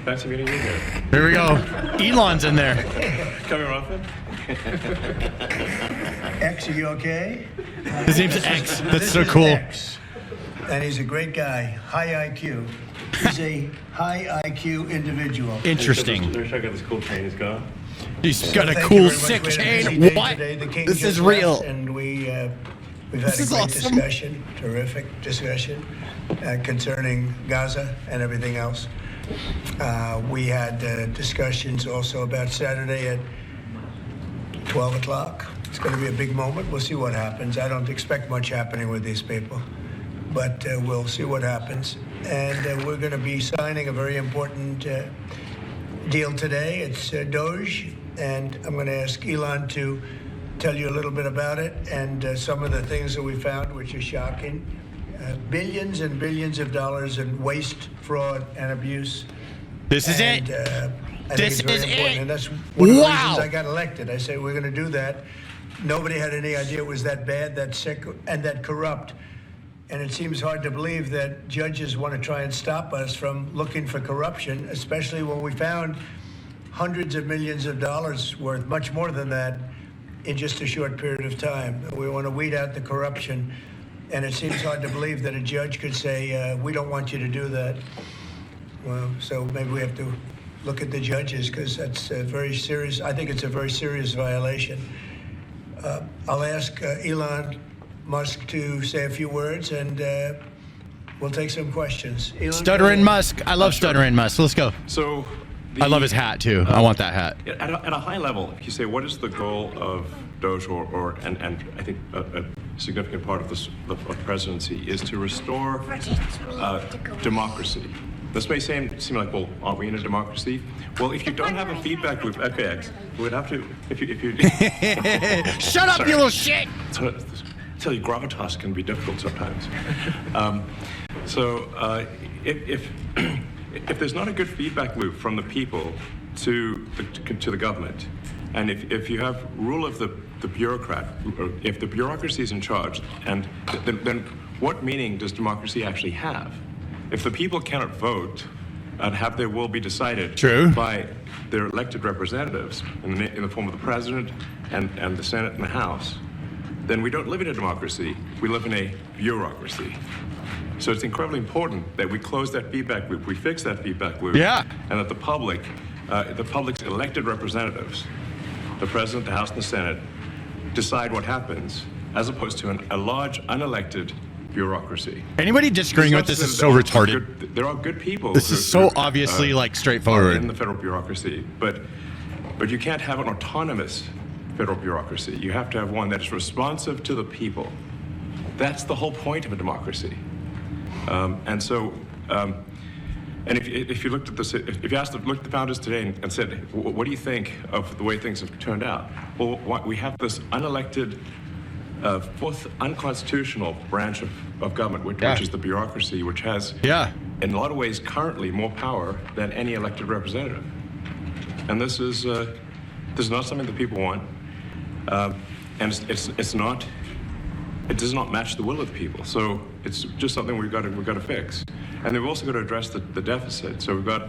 Nice to meet you here. Here we go. Elon's in there. Coming often? X, are you okay? His name's X. That's This so is cool. X, and he's a great guy, high IQ. He's a high IQ individual. Interesting. Check out this cool chain he's got. He's got a Thank you cool very much. sick We had a busy chain. day What? today. The king This just is real. left, and we've had This a is great awesome. discussion, terrific discussion concerning Gaza and everything else. We had discussions also about Saturday at 12 o'clock. It's going to be a big moment. We'll see what happens. I don't expect much happening with these people, but we'll see what happens. And we're going to be signing a very important deal today. It's Doge, and I'm going to ask Elon to tell you a little bit about it and some of the things that we found, which are shocking. Billions and billions of dollars in waste, fraud, and abuse. This is And, it. I This think it's very is important, it. and that's one of the Wow. reasons I got elected. I said we're going to do that. Nobody had any idea it was that bad, that sick, and that corrupt. And it seems hard to believe that judges want to try and stop us from looking for corruption, especially when we found hundreds of millions of dollars worth, much more than that, in just a short period of time. We want to weed out the corruption. And it seems hard to believe that a judge could say, we don't want you to do that. Well, so maybe we have to look at the judges, because that's a very serious, I think it's a very serious violation. I'll ask Elon Musk to say a few words, and we'll take some questions. Elon, Stuttering Musk. I love Stuttering Musk. Let's go. So, I love his hat too. I want that hat. At a high level, if you say what is the goal of Doge, and I think a significant part of this of the presidency is to restore democracy. This may seem like, well, aren't we in a democracy? Well, if you don't have a feedback loop, okay, we'd have to. If you Shut up, Sorry. you little shit. Tell you, gravitas can be difficult sometimes. If there's not a good feedback loop from the people to the government, and if you have rule of the bureaucrat, or if the bureaucracy is in charge, and then what meaning does democracy actually have? If the people cannot vote and have their will be decided True. by their elected representatives in the form of the president and the Senate and the House, then we don't live in a democracy. We live in a bureaucracy. So it's incredibly important that we close that feedback loop, we fix that feedback loop, Yeah. and that the public's elected representatives, the president, the House, and the Senate, decide what happens, as opposed to a large unelected bureaucracy. Anybody disagreeing with this is so retarded. There are good people. This is so obviously like are straightforward. in the federal bureaucracy, but you can't have an autonomous federal bureaucracy. You have to have one that is responsive to the people. That's the whole point of a democracy. And if you looked at this, if you looked at the founders today and said, what do you think of the way things have turned out? Well, we have this unelected, fourth unconstitutional branch of government, which is the bureaucracy, which has, in a lot of ways, currently more power than any elected representative. And this is not something that people want, and it's not. It does not match the will of the people. So it's just something we've got to fix. And then we've also got to address the deficit. So we've got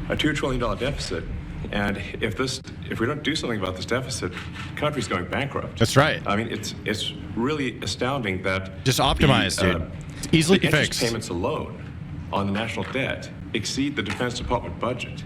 a $2 trillion deficit. And if we don't do something about this deficit, the country's going bankrupt. That's right. I mean, it's really astounding that Just optimize, dude. It's easily the interest fixed. payments alone on the national debt exceed the Defense Department budget,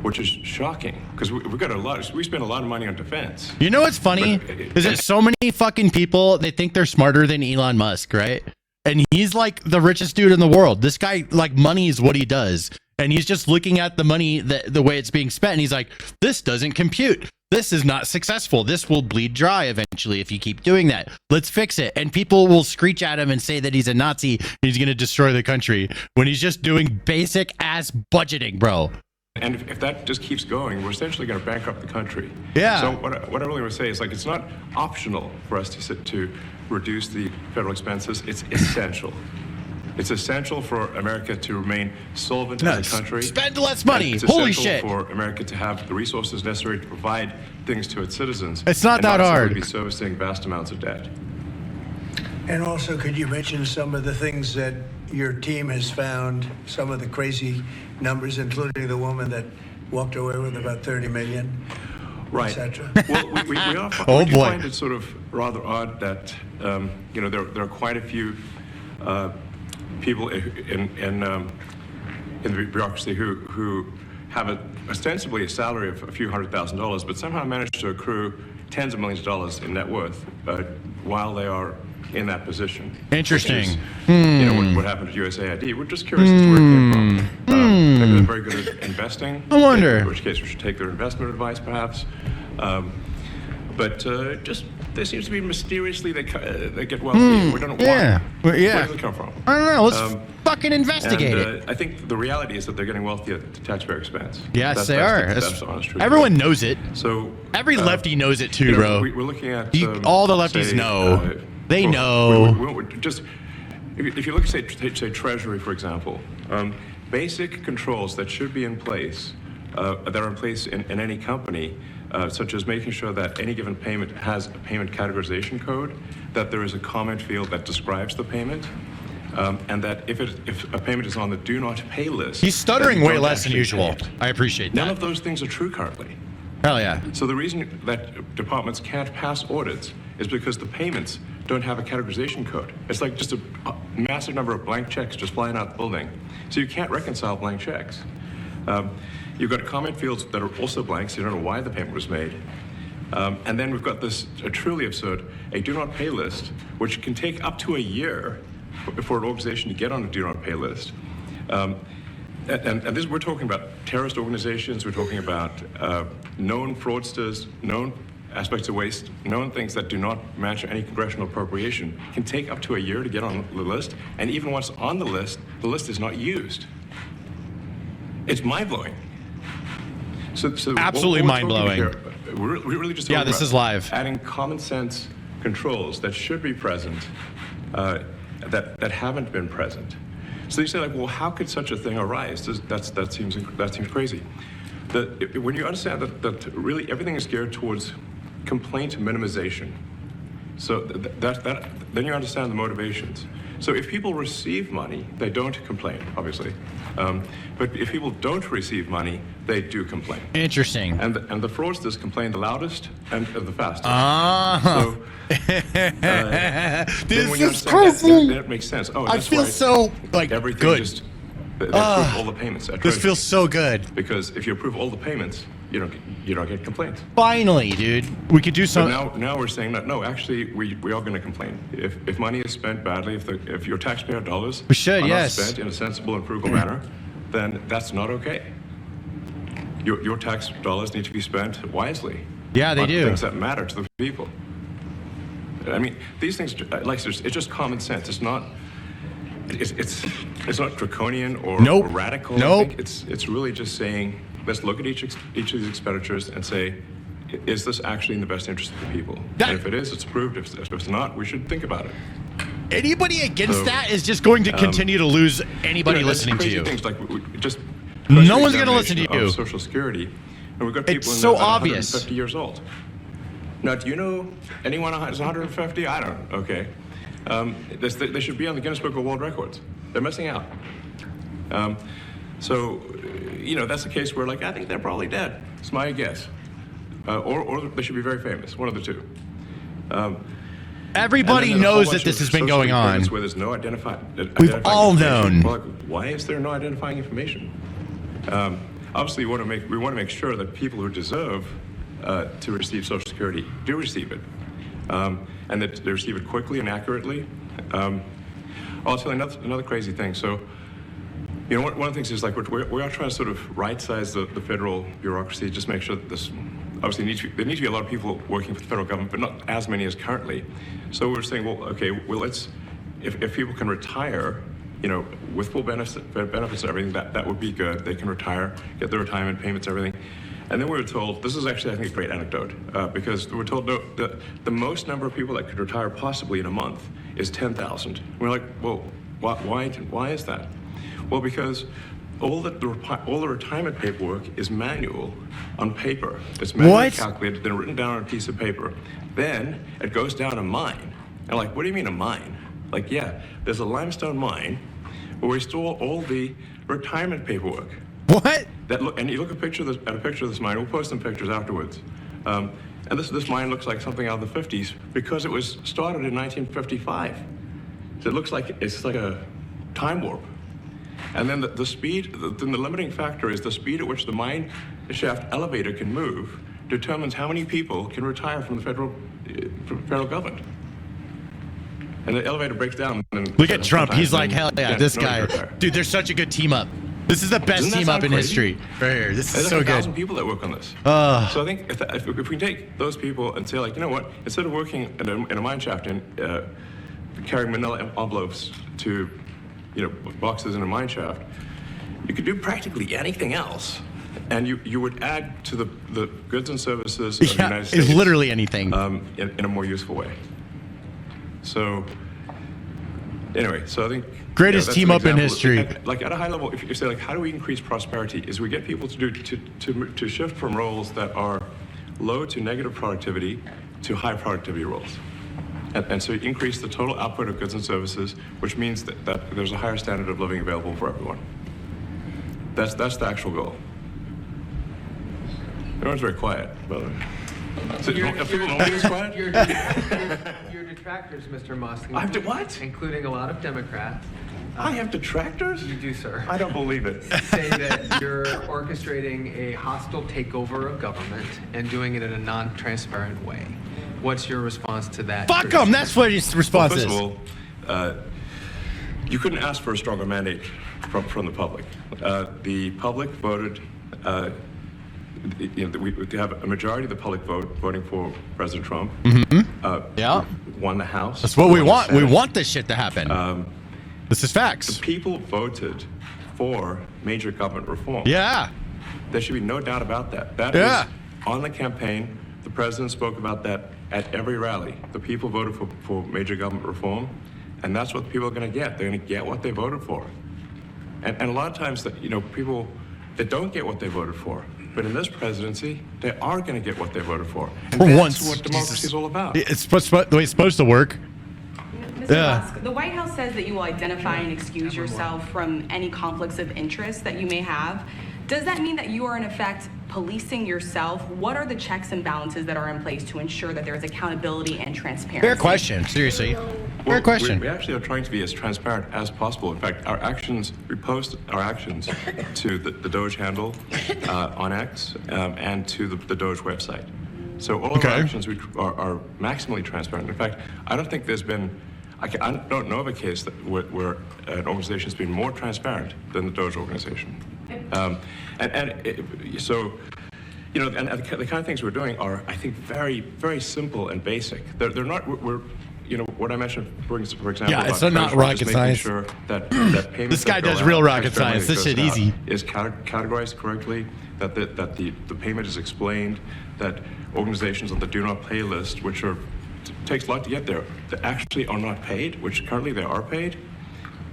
which is shocking because we spend a lot of money on defense. You know what's funny? Is that so many fucking people, they think they're smarter than Elon Musk, right? And he's like the richest dude in the world. This guy, like, money is what he does. And he's just looking at the money, the way it's being spent. And he's like, this doesn't compute. This is not successful. This will bleed dry eventually if you keep doing that. Let's fix it. And people will screech at him and say that he's a Nazi and he's going to destroy the country when he's just doing basic ass budgeting, bro. And if that just keeps going, we're essentially going to bankrupt the country. Yeah. So what I really want to say is, like, it's not optional for us to reduce the federal expenses. It's essential. It's essential for America to remain solvent as a country. Spend less money. It's Holy essential shit. for America to have the resources necessary to provide things to its citizens. It's not that and hard. To be servicing vast amounts of debt. And also, could you mention some of the things that your team has found some of the crazy numbers, including the woman that walked away with about 30 million, right. etc. Well, we Oh, do boy. find it sort of rather odd that there are quite a few people in the bureaucracy who have ostensibly a salary of a few $100,000, but somehow manage to accrue tens of millions of dollars in net worth while they are in that position. Interesting. Which is, what happened at USAID. We're just curious as to where it came from. Maybe they're very good at investing. I wonder. In which case we should take their investment advice, perhaps. But just there seems to be mysteriously they get wealthy. We don't know Yeah. why. Well, yeah. Where does it come from? I don't know. Let's fucking investigate it. And I think the reality is that they're getting wealthy at the taxpayer expense. Yes, they are. That's the honest truth. Everyone knows it. So Every lefty knows it too, bro. We're looking at All the lefties say, know. They know. Just if you look at say Treasury, for example, basic controls that should be in place that are in place in any company, such as making sure that any given payment has a payment categorization code, that there is a comment field that describes the payment, and that if a payment is on the do not pay list, He's stuttering that you way don't less than actually usual. pay it. I appreciate None that. of those things are true currently. Hell yeah. So the reason that departments can't pass audits is because the payments don't have a categorization code. It's like just a massive number of blank checks just flying out the building. So you can't reconcile blank checks. You've got comment fields that are also blank, so you don't know why the payment was made. And then we've got this truly absurd, a do not pay list, which can take up to a year for an organization to get on a do not pay list. And this, we're talking about terrorist organizations, we're talking about known fraudsters, known aspects of waste, known things that do not match any congressional appropriation, can take up to a year to get on the list, and even once on the list is not used. It's mind-blowing. So Absolutely what we're talking mind-blowing. here, we're really just Yeah, talking this about is live. adding common sense controls that should be present, that haven't been present. So you say, like, well, how could such a thing arise? That seems crazy. When you understand that really everything is geared towards complaint minimization, so then you understand the motivations. So if people receive money, they don't complain, obviously. But if people don't receive money, they do complain. Interesting. And the fraudsters complain the loudest and the fastest. So, Then when you is understand crazy. that, then it makes sense. Oh, I that's feel why so everything good. just they approve all the payments. At This Treasury. feels so good. Because if you approve all the payments, you don't get complaints. Finally, dude. We could do So something. now we're saying that no, actually we are going to complain if money is spent badly, if your taxpayer dollars We should, are yes. not spent in a sensible and frugal manner, then that's not okay. Your tax dollars need to be spent wisely. Yeah, they on do. Things that matter to the people. I mean, these things, like it's just common sense. It's not. It's not draconian or, Nope. or radical. Nope. I think it's really just saying, let's look at each of these expenditures and say, is this actually in the best interest of the people? That- And if it is, it's approved. If it's not, we should think about it. Anybody against So, that is just going to continue to lose anybody You know, there's listening to crazy you. Things like just No one's gonna listen to examination you. of Social Security, and we've got people It's in so there that are obvious. 150 years old. Now, do you know anyone who's 150? I don't. Okay, they should be on the Guinness Book of World Records. They're missing out. So, that's the case where, like, I think they're probably dead. It's my guess, or they should be very famous. One of the two. Everybody And then a whole knows bunch that this of has been social going on. agreements Where there's no identifying all information. known. Well, why is there no identifying information? Obviously, we want to make sure that people who deserve to receive Social Security do receive it, and that they receive it quickly and accurately. I'll tell you another crazy thing. So, one of the things is, like, we are trying to sort of right-size the federal bureaucracy, just make sure that this. Obviously, there need to be a lot of people working for the federal government, but not as many as currently. So we're saying, well, okay, if people can retire, with full benefits and everything, that would be good. They can retire, get their retirement payments, everything. And then we were told, this is actually, I think, a great anecdote, because we're told the most number of people that could retire possibly in a month is 10,000. We're like, well, why is that? Well, because all the retirement paperwork is manual on paper. It's manually calculated, then written down on a piece of paper. Then it goes down a mine. And like, what do you mean a mine? Like, yeah, there's a limestone mine where we stole all the retirement paperwork. What? And you look at a picture of this mine. We'll post some pictures afterwards. And this mine looks like something out of the 50s because it was started in 1955. So it looks like it's like a time warp. And then the speed, the limiting factor is the speed at which the mine shaft elevator can move determines how many people can retire from the federal government. And the elevator breaks down. And Look at Trump. He's like, hell yeah, this guy. Dude, they're such a good team up. This is the best team up in history. Right here. This is so good. There's 1,000 people that work on this. So I think if we can take those people and say, like, you know what, instead of working in a mine shaft and carrying manila envelopes to, boxes in a mine shaft, you could do practically anything else. And you would add to the goods and services of the United States. Literally anything. In a more useful way. So, anyway, so I think... Greatest team up in history. Like at a high level, if you say, like, how do we increase prosperity? Is we get people to shift from roles that are low to negative productivity to high productivity roles. And so you increase the total output of goods and services, which means that there's a higher standard of living available for everyone. That's the actual goal. Everyone's very quiet, by the way. So people know me is quiet? Your detractors, Mr. Musk. I have to what? Including a lot of Democrats. I have detractors? You do, sir. I don't believe it. Say that you're orchestrating a hostile takeover of government and doing it in a non-transparent way. What's your response to that? Fuck him. That's what his response is. First of all, you couldn't ask for a stronger mandate from the public. The public voted. We have a majority of the public voting for President Trump. Yeah. Won the House. That's what we want. We want this shit to happen. This is facts. The people voted for major government reform. Yeah. There should be no doubt about that. That is on the campaign. The president spoke about that at every rally. The people voted for major government reform, and that's what the people are going to get. They're going to get what they voted for. And a lot of times, people that don't get what they voted for. But in this presidency, they are going to get what they voted for. And that's what democracy is all about. It's the way it's supposed to work. Mr. Musk, the White House says that you will identify and excuse yourself from any conflicts of interest that you may have. Does that mean that you are, in effect, policing yourself? What are the checks and balances that are in place to ensure that there is accountability and transparency? Fair question. Seriously. Fair question. We actually are trying to be as transparent as possible. In fact, we post our actions to the Doge handle on X and to the Doge website. So all of our actions are maximally transparent. In fact, I don't think there's been, I don't know of a case where an organization has been more transparent than the Doge organization. So the kind of things we're doing are, I think, very, very simple and basic. They're not. What I mentioned, for example. Yeah, it's not rocket science. Sure that payments. This guy does real rocket science. This shit easy. Is categorized correctly. That the payment is explained. That organizations on the do not pay list, which takes a lot to get there, that actually are not paid, which currently they are paid.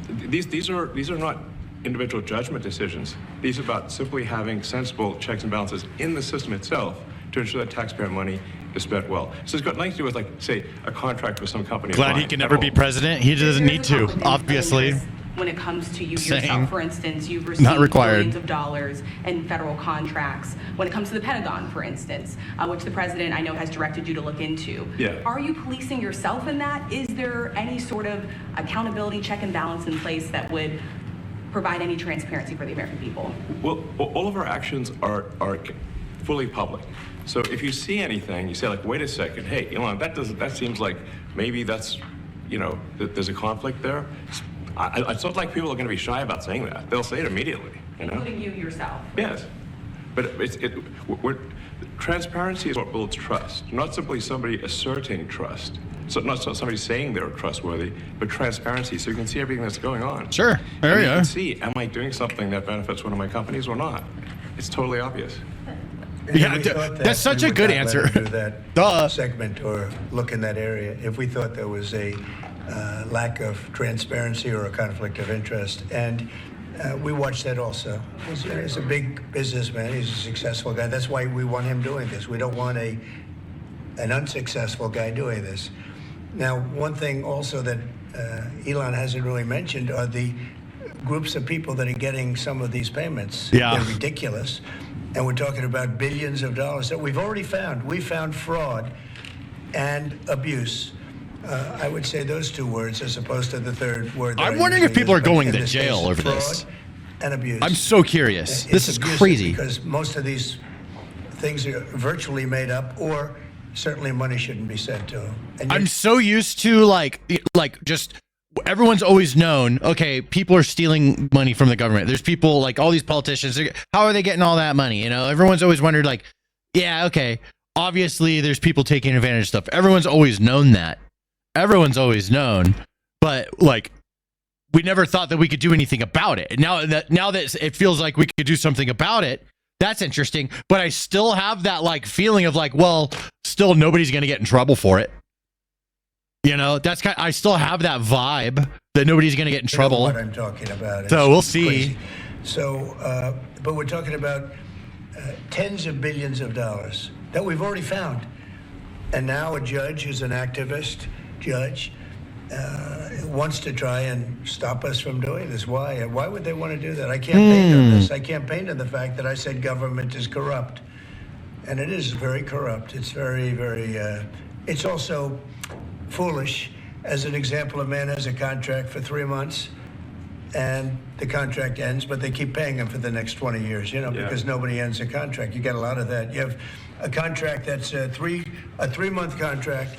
These are not individual judgment decisions. These are about simply having sensible checks and balances in the system itself to ensure that taxpayer money is spent well. So it's got nothing to do with, like, say, a contract with some company. Glad he can never be president. He doesn't need to, obviously. When it comes to you yourself, for instance, you've received billions of dollars in federal contracts. When it comes to the Pentagon, for instance, which the president, I know, has directed you to look into. Yeah. Are you policing yourself in that? Is there any sort of accountability check and balance in place that would provide any transparency for the American people? Well, all of our actions are fully public. So if you see anything, you say, like, wait a second, hey, Elon, that seems like maybe that's, there's a conflict there. It's not like people are going to be shy about saying that. They'll say it immediately. Including you yourself. Yes. But transparency is what builds trust, not simply somebody asserting trust. So not somebody saying they're trustworthy, but transparency, so you can see everything that's going on. Sure. There you can see, am I doing something that benefits one of my companies or not? It's totally obvious. Yeah, that's such a good answer. Do that segment or look in that area if we thought there was a lack of transparency or a conflict of interest. And we watch that also. He's a big businessman. He's a successful guy. That's why we want him doing this. We don't want an unsuccessful guy doing this. Now, one thing also that Elon hasn't really mentioned are the groups of people that are getting some of these payments. Yeah. They're ridiculous. And we're talking about billions of dollars that we've already found. We found fraud and abuse. I would say those two words as opposed to the third word. I'm wondering if people are going to jail over this. Fraud and abuse. I'm so curious. This is abusive crazy. Because most of these things are virtually made up, or certainly money shouldn't be sent to them. And I'm so used to like just everyone's always known, okay, people are stealing money from the government. There's people like all these politicians. How are they getting all that money? You know, everyone's always wondered like, yeah, okay, obviously there's people taking advantage of stuff. Everyone's always known that. Everyone's always known, but like we never thought that we could do anything about it. Now that it feels like we could do something about it, that's interesting. But I still have that like feeling of like, well, still nobody's going to get in trouble for it. You know, that's kind. I still have that vibe that nobody's going to get in trouble. What I'm talking about. So we'll see. Crazy. So, but we're talking about tens of billions of dollars that we've already found, and now a judge who's an activist judge wants to try and stop us from doing this. Why? Why would they want to do that? I campaigned on this. I campaigned on the fact that I said government is corrupt, and it is very corrupt. It's very, very. It's also foolish. As an example, a man has a contract for 3 months, and the contract ends, but they keep paying him for the next 20 years. You know, because nobody ends a contract. You get a lot of that. You have a contract that's a 3-month contract.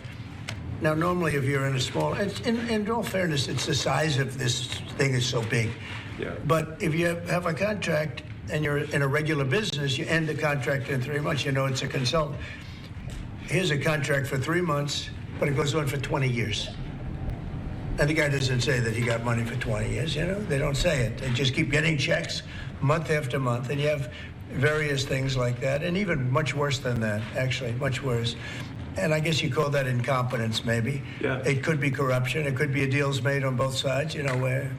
Now, normally, if you're in a small, in all fairness, it's the size of this thing is so big. Yeah. But if you have a contract and you're in a regular business, you end the contract in 3 months. You know, it's a consultant. Here's a contract for 3 months, but it goes on for 20 years. And the guy doesn't say that he got money for 20 years. You know, they don't say it. They just keep getting checks month after month, and you have various things like that, and even much worse than that. Actually, much worse. And I guess you call that incompetence, maybe. Yeah. It could be corruption. It could be deals made on both sides, you know, where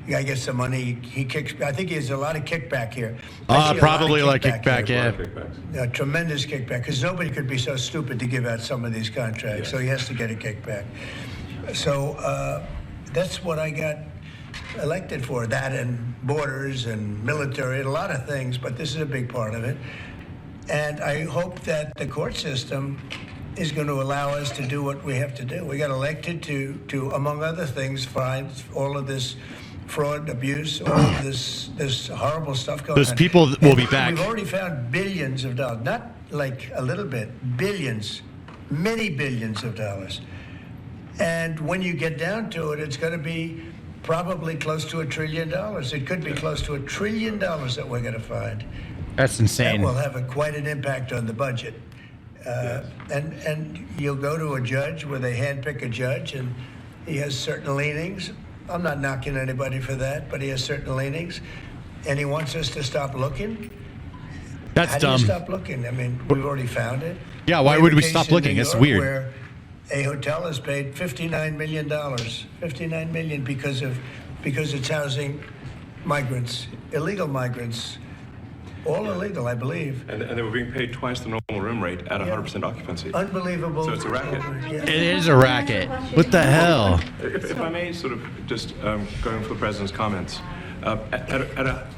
the guy gets the money, he kicks. I think there's a lot of kickback here. Probably like kickback, Yeah. A tremendous kickback, because nobody could be so stupid to give out some of these contracts, so he has to get a kickback. So that's what I got elected for, that and borders and military and a lot of things, but this is a big part of it. And I hope that the court system is going to allow us to do what we have to do. We got elected to among other things, find all of this fraud, abuse, all of this horrible stuff going on. Those people will be back. We've already found billions of dollars, not like a little bit, billions, many billions of dollars. And when you get down to it, it's going to be probably close to $1 trillion. It could be close to $1 trillion that we're going to find. That's insane. That will have quite an impact on the budget. And you'll go to a judge where they handpick a judge, and he has certain leanings. I'm not knocking anybody for that, but he has certain leanings, and he wants us to stop looking. That's How dumb. do you stop looking? I mean, we've already found it. Yeah, why would we stop looking? It's weird. Where a hotel has paid $59 million, $59 million because it's housing migrants, illegal migrants. All illegal, I believe. And they were being paid twice the normal room rate at 100% occupancy. Unbelievable. So it's a racket. Yeah. It is a racket. What the hell? If I may, sort of just going for the president's comments, at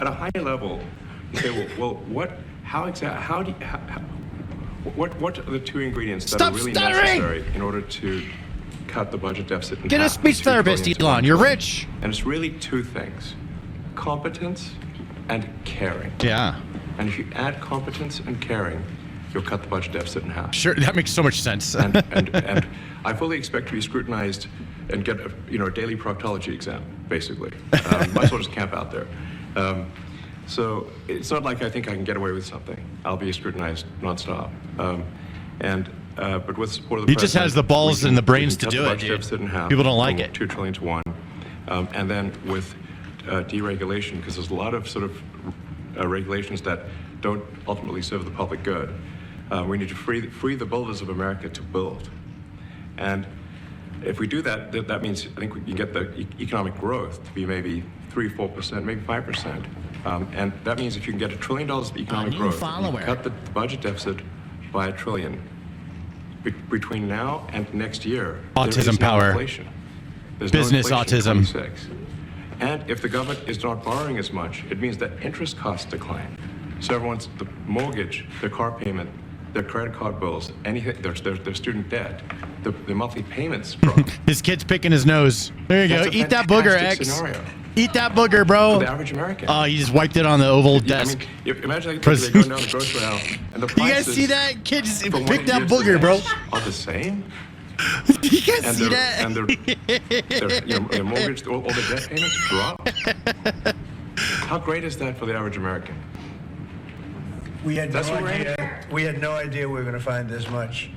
a high level, okay, well, what are the two ingredients that Stop are really stuttering! necessary in order to cut the budget deficit in Get a half speech from $2 therapist, trillion to Elon. $1 You're trillion? rich. And it's really two things: competence and caring. Yeah. And if you add competence and caring, you'll cut the budget deficit in half. Sure, that makes so much sense. and I fully expect to be scrutinized and get a daily proctology exam, basically. Might as well just camp out there. So it's not like I think I can get away with something. I'll be scrutinized nonstop. But with support of the He just has the balls and the brains to do it, dude. People don't like it. $2 trillion to $1 trillion. And then with deregulation, because there's a lot of sort of regulations that don't ultimately serve the public good. We need to free the builders of America to build. And if we do that, that means I think we can get the economic growth to be maybe 3-4%, maybe 5%. And that means if you can get $1 trillion of economic growth, you cut the budget deficit by $1 trillion. Between now and next year, there is Autism no power. inflation. There's Business no inflation in autism. 26. And if the government is not borrowing as much, it means that interest costs decline. So everyone's, the mortgage, their car payment, their credit card bills, anything, their student debt, the monthly payments drop. His kid's picking his nose. There you That's go. a Eat that booger, fantastic X. scenario Eat that booger, bro. for the average American. Oh, he just wiped it on the oval desk. I mean, imagine they're going down the grocery aisle and the You guys prices see that? Kid just from one picked that year to the booger, bro. next are the same. You guys And see their, that? and their mortgage, all the debt payments drop. How great is that for the average American? We had That's no what we're idea. We had no idea we were going to find this much,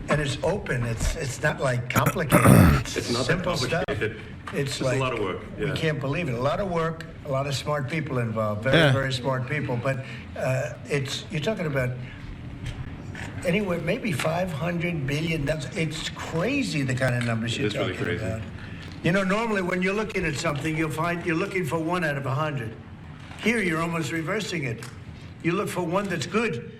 and it's open. It's not like complicated. It's not that simple stuff. complicated. It's a like lot of work. We Yeah. can't believe it. A lot of work. A lot of smart people involved. Very Yeah. very smart people. But you're talking about anywhere maybe 500 billion. It's crazy the kind of numbers you're is really talking crazy. about. You know, normally when you're looking at something, you'll find you're looking for 1 out of 100. Here, you're almost reversing it. You look for one that's good,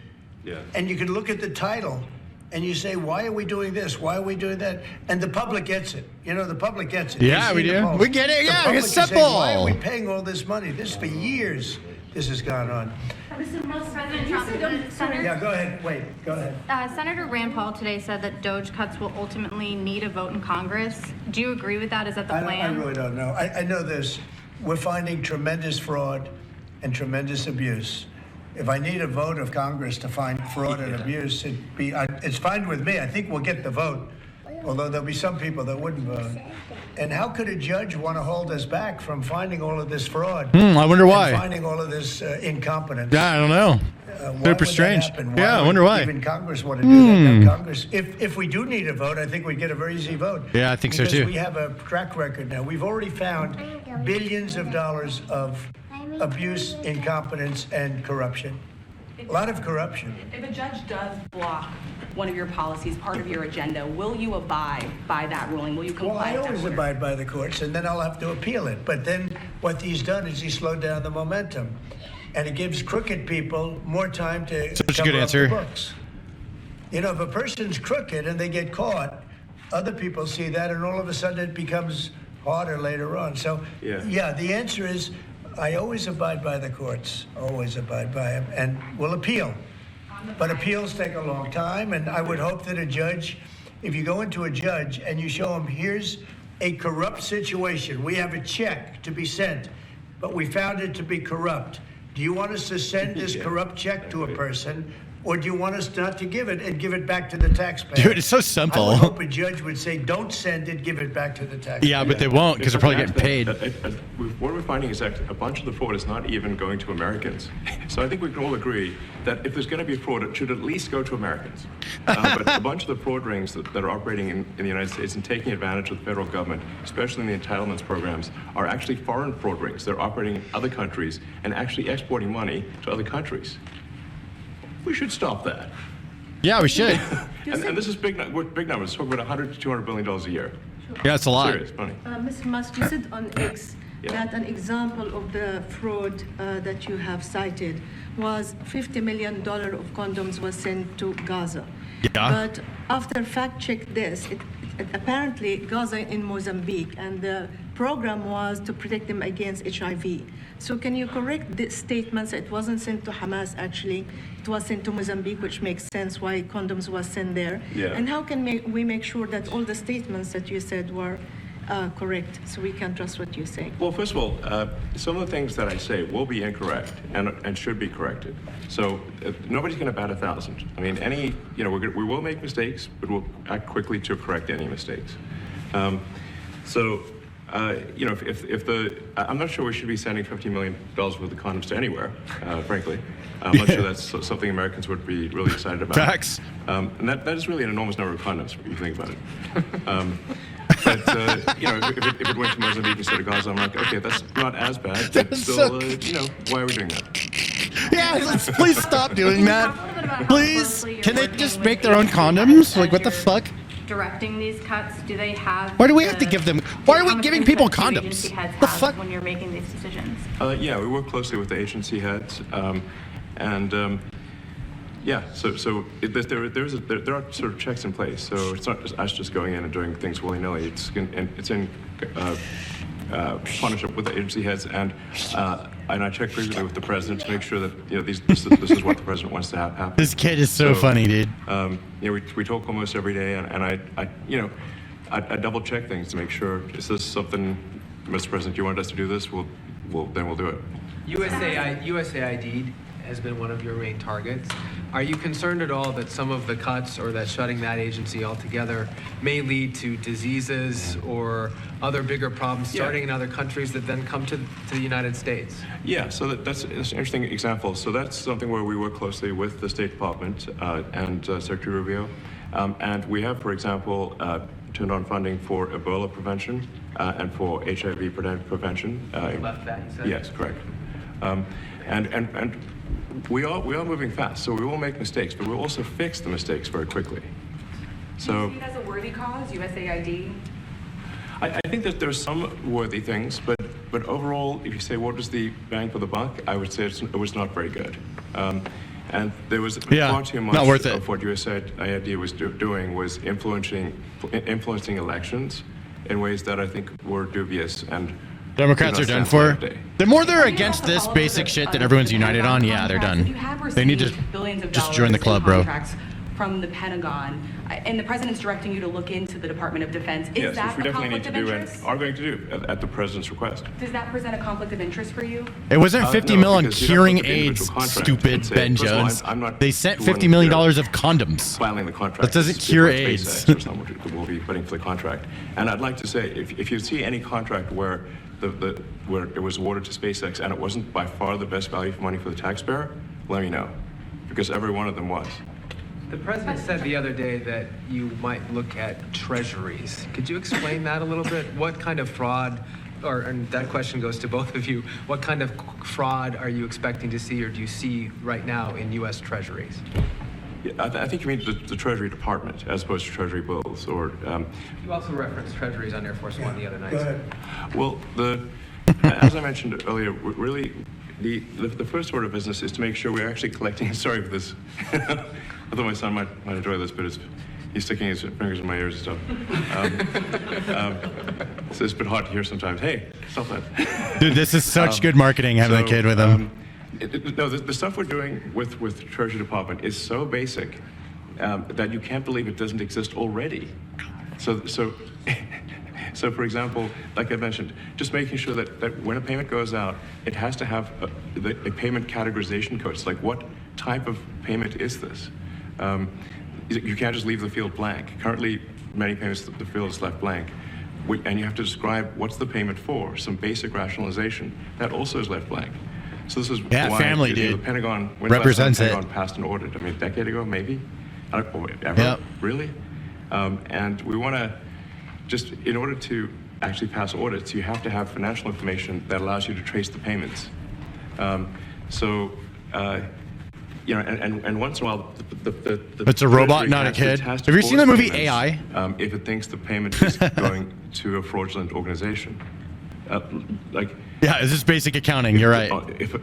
Yeah. and you can look at the title, and you say, "Why are we doing this? Why are we doing that?" And the public gets it. You know, the public gets it. Yeah, You we see the do. polls. We get it. The Yeah, public it's is saying, simple. Why are we paying all this money? This for years. This has gone on. President Trump, Yeah, go ahead. Wait, go ahead. Senator Rand Paul today said that Doge cuts will ultimately need a vote in Congress. Do you agree with that? Is that the I plan? really don't know. I know this. We're finding tremendous fraud and tremendous abuse. If I need a vote of Congress to find fraud and abuse, it's fine with me. I think we'll get the vote, although there'll be some people that wouldn't vote. And how could a judge want to hold us back from finding all of this fraud? I wonder why. And finding all of this incompetence. Yeah, I don't know. Why Super would that strange. happen? Yeah, I would wonder why. Even Congress want to do that. Now, Congress, if we do need a vote, I think we'd get a very easy vote. Yeah, I think so, because too. we have a track record now. We've already found billions of dollars of abuse, incompetence, and corruption. A lot of corruption. If a judge does block one of your policies, part of your agenda, will you abide by that ruling? Will you Well, comply I with that always order? abide by the courts, and then I'll have to appeal it. But then what he's done is he slowed down the momentum. And it gives crooked people more time to Such a cover good up answer. the books. You know, if a person's crooked and they get caught, other people see that, and all of a sudden it becomes harder later on. So, Yeah. the answer is I always abide by the courts, always abide by them, and will appeal. But appeals take a long time, and I would hope that a judge, if you go into a judge and you show him, here's a corrupt situation, we have a check to be sent, but we found it to be corrupt. Do you want us to send this corrupt check to a person, or do you want us not to give it and give it back to the taxpayer? Dude, it's so simple. I would hope a judge would say, don't send it, give it back to the taxpayer. Yeah, but they won't because they're probably getting paid. What we're finding is that a bunch of the fraud is not even going to Americans. So I think we can all agree that if there's going to be fraud, it should at least go to Americans. But a bunch of the fraud rings that are operating in the United States and taking advantage of the federal government, especially in the entitlements programs, are actually foreign fraud rings. They're operating in other countries and actually exporting money to other countries. We should stop that. Yeah, we should. And this is big numbers. Talk about $100 to $200 billion a year. Yeah, it's a lot. Serious money. Mr. Musk, you said on X Yeah. that an example of the fraud that you have cited was $50 million of condoms was sent to Gaza. Yeah. But after fact check this, it apparently Gaza in Mozambique, and the program was to protect them against HIV. So can you correct the statements? It wasn't sent to Hamas actually. It was sent to Mozambique, which makes sense why condoms was sent there. Yeah. And how can we make sure that all the statements that you said were correct, so we can trust what you say? Well, first of all, some of the things that I say will be incorrect and should be corrected. So nobody's going to bat 1,000. I mean, we will make mistakes, but we'll act quickly to correct any mistakes. I'm not sure we should be sending $50 million worth of condoms to anywhere, frankly. I'm not sure that's something Americans would be really excited about. Facts. And that is really an enormous number of condoms, if you think about it. But, if it went to Mozambique instead of Gaza, I'm like, okay, that's not as bad, but That's still, so- why are we doing that? Yeah, please stop doing that. Please. Can they just make their own condoms? Like, what the fuck? Directing these cuts, do they have? Why do we have to give them? Why are we giving people condoms? Agency heads The have fuck? when you're making these decisions? Yeah, we work closely with the agency heads, there are sort of checks in place. So it's not just us just going in and doing things willy-nilly. It's in partnership with the agency heads, and I check frequently with the president to make sure that this is what the president wants to happen. This kid is so funny, dude. We talk almost every day, and I double check things to make sure, is this something, Mr. President, you want us to do this? Then we'll do it. USAID has been one of your main targets. Are you concerned at all that some of the cuts or that shutting that agency altogether may lead to diseases or other bigger problems starting in other countries that then come to the United States? Yeah, so that's an interesting example. So that's something where we work closely with the State Department and Secretary Rubio. And we have, for example, turned on funding for Ebola prevention and for HIV prevention. Left that, you said? Yes, correct. And we are moving fast, so we will make mistakes, but we'll also fix the mistakes very quickly. So, do you see it as a worthy cause, USAID? I think that there's some worthy things, but overall, if you say what was the bang for the buck, I would say it was not very good. And there was far too much not worth it. of what USAID was doing was influencing elections in ways that I think were dubious and. Democrats are done for. The more they're against this basic shit that everyone's united on, yeah, they're done. They need to just join the club, bro. From the Pentagon, and the president's directing you to look into the Department of Defense. Yes, that which we definitely need conflict to of do interest? and are going to do at the president's request. Does that present a conflict of interest for you? It wasn't 50 mil on because you'd have to curing look at the AIDS, individual contract stupid and say, Ben first of all, Jones. I'm not They sent the one $50 million here of condoms. filing the contract. That doesn't It's cure like AIDS. SpaceX or someone we'll be putting for the contract. And I'd like to say, if you see any contract where where it was awarded to SpaceX and it wasn't by far the best value for money for the taxpayer, let me know, because every one of them was. The president said the other day that you might look at treasuries. Could you explain that a little bit? What kind of fraud, and that question goes to both of you, what kind of fraud are you expecting to see or do you see right now in U.S. treasuries? Yeah, I think you mean the Treasury Department as opposed to Treasury bills, or. You also referenced treasuries on Air Force One the other night. Go ahead. Well, as I mentioned earlier, really, the first order of business is to make sure we're actually collecting. Sorry for this. I thought my son might enjoy this, but he's sticking his fingers in my ears and stuff. So it's a bit hard to hear sometimes. Hey, stop that. Dude, this is such good marketing having a kid with him. No, the stuff we're doing with the Treasury Department is so basic that you can't believe it doesn't exist already. So for example, like I mentioned, just making sure that when a payment goes out, it has to have a payment categorization code. It's like, what type of payment is this? You can't just leave the field blank. Currently, many payments, the field is left blank. And you have to describe what's the payment for, some basic rationalization. That also is left blank. So this is why family, the dude. Pentagon Represents the Pentagon passed an audit. I mean, a decade ago, maybe? I don't know, ever? Yep. Really? And we want to just, in order to actually pass audits, you have to have financial information that allows you to trace the payments. And once in a while, It's a robot, Treasury not a has kid. to Have you seen the pause movie payments, AI? if it thinks the payment is going to a fraudulent organization. Yeah, it's just basic accounting. You're right. If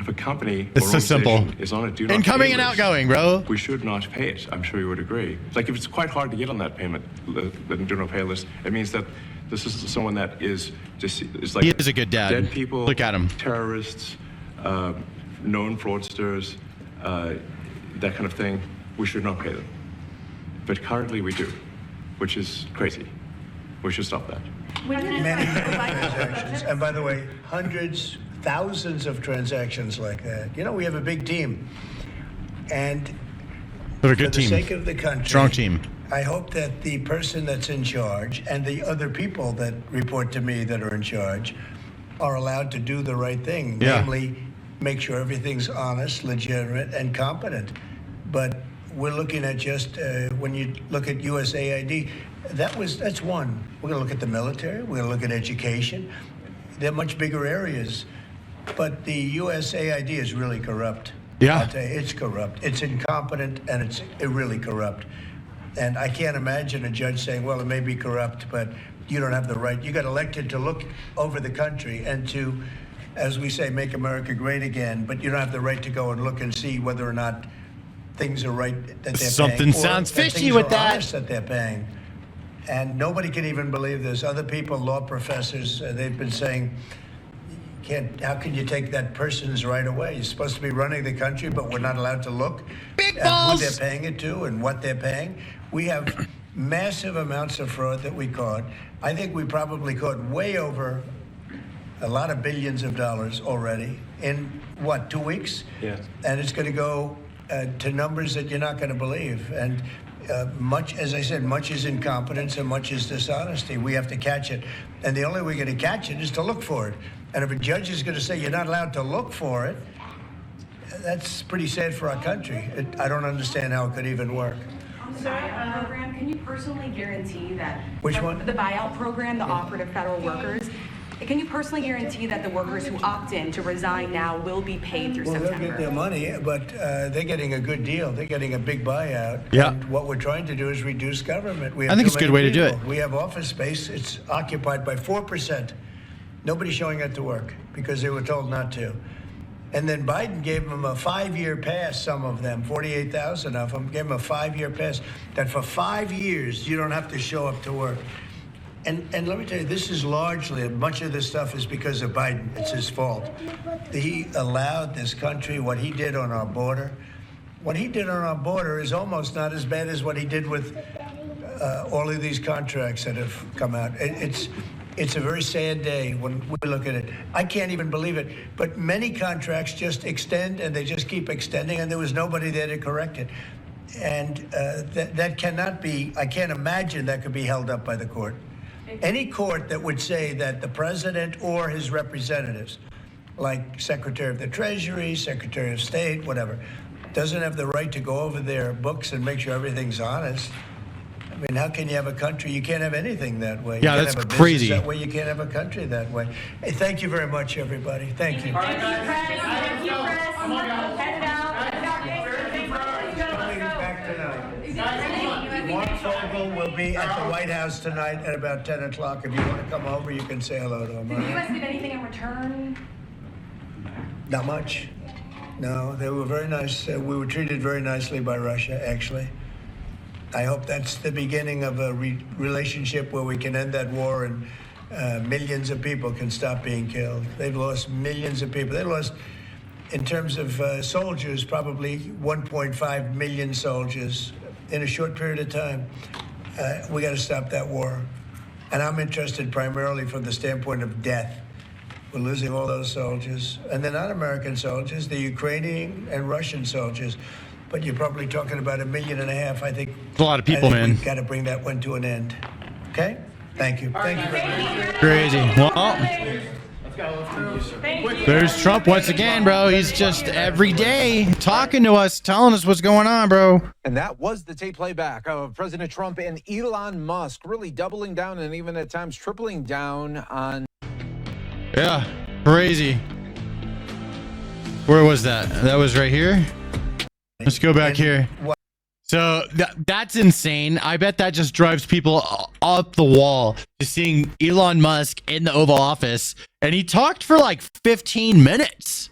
a company It's or so simple. organization is on a do not Incoming pay and list, outgoing, bro. we should not pay it. I'm sure you would agree. Like, if it's quite hard to get on that payment, the do not pay list, it means that this is someone that is like He is a good dad. dead people, Look at him. terrorists, known fraudsters, that kind of thing. We should not pay them. But currently we do, which is crazy. We should stop that. Many transactions. And by the way, hundreds, thousands of transactions like that. You know, we have a big team. And They're a for good the team. sake of the country, Strong team. I hope that the person that's in charge and the other people that report to me that are in charge are allowed to do the right thing. Yeah. Namely, make sure everything's honest, legitimate, and competent. But we're looking at just, when you look at USAID, that's one. We're going to look at the military. We're going to look at education. They're much bigger areas. But the USAID is really corrupt. Yeah. I'll tell you, it's corrupt. It's incompetent, and it's really corrupt. And I can't imagine a judge saying, well, it may be corrupt, but you don't have the right. You got elected to look over the country and to, as we say, make America great again, but you don't have the right to go and look and see whether or not things are right that they're Something paying. sounds or that fishy things with are that. honest that they're paying. And nobody can even believe this. Other people, law professors, they've been saying, how can you take that person's right away? You're supposed to be running the country, but we're not allowed to look at who they're paying it to and what they're paying. We have massive amounts of fraud that we caught. I think we probably caught way over a lot of billions of dollars already in, 2 weeks? Yes. And it's going to go to numbers that you're not going to believe. And much, as I said, much is incompetence and much is dishonesty. We have to catch it. And the only way we're going to catch it is to look for it. And if a judge is going to say you're not allowed to look for it, that's pretty sad for our country. I don't understand how it could even work. On the buyout program, can you personally guarantee that... Which one? The buyout program, the operative federal workers. Can you personally guarantee that the workers who opt in to resign now will be paid through September? They'll get their money, but they're getting a good deal. They're getting a big buyout. Yeah. And what we're trying to do is reduce government. We have I think too it's a good many way to do people. it. We have office space. It's occupied by 4%. Nobody's showing up to work because they were told not to. And then Biden gave them a 5-year pass, some of them, 48,000 of them, gave them a 5-year pass, that for 5 years you don't have to show up to work. And let me tell you, this is largely, much of this stuff is because of Biden. It's his fault. He allowed this country, what he did on our border. What he did on our border is almost not as bad as what he did with all of these contracts that have come out. It's a very sad day when we look at it. I can't even believe it. But many contracts just extend and they just keep extending, and there was nobody there to correct it. And that cannot be, I can't imagine that could be held up by the court. Any court that would say that the president or his representatives, like Secretary of the Treasury, Secretary of State, whatever, doesn't have the right to go over their books and make sure everything's honest. I mean, how can you have a country? You can't have anything that way. Yeah, you that's can't have a crazy. business that way. You can't have a country that way. Hey, thank you very much, everybody. Thank you. Thank you, press. Thank you, press. Head down. Coming back tonight. Mark Fogel will be at the White House tonight at about 10 o'clock. If you want to come over, you can say hello to him. Did the U.S. give anything in return? Not much. No, they were very nice. We were treated very nicely by Russia, actually. I hope that's the beginning of a relationship where we can end that war and millions of people can stop being killed. They've lost millions of people. They lost, in terms of soldiers, probably 1.5 million soldiers in a short period of time. We got to stop that war. And I'm interested primarily from the standpoint of death. We're losing all those soldiers. And they're not American soldiers, they're Ukrainian and Russian soldiers. But you're probably talking about 1.5 million, I think. It's a lot of people, man. We've got to bring that one to an end. Okay? Thank you. Thank you very much. Crazy. Well, there's Trump once again, bro. He's just every day talking to us, telling us what's going on, bro. And that was the tape playback of President Trump and Elon Musk really doubling down and even at times tripling down on. Yeah, crazy. Where was that? That was right here. Let's go back here. So that's insane. I bet that just drives people up the wall to seeing Elon Musk in the Oval Office. And he talked for like 15 minutes,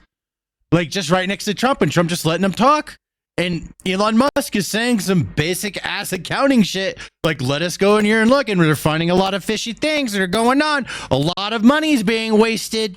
like just right next to Trump, and Trump just letting him talk. And Elon Musk is saying some basic ass accounting shit, like, let us go in here and look, and we're finding a lot of fishy things that are going on. A lot of money's being wasted.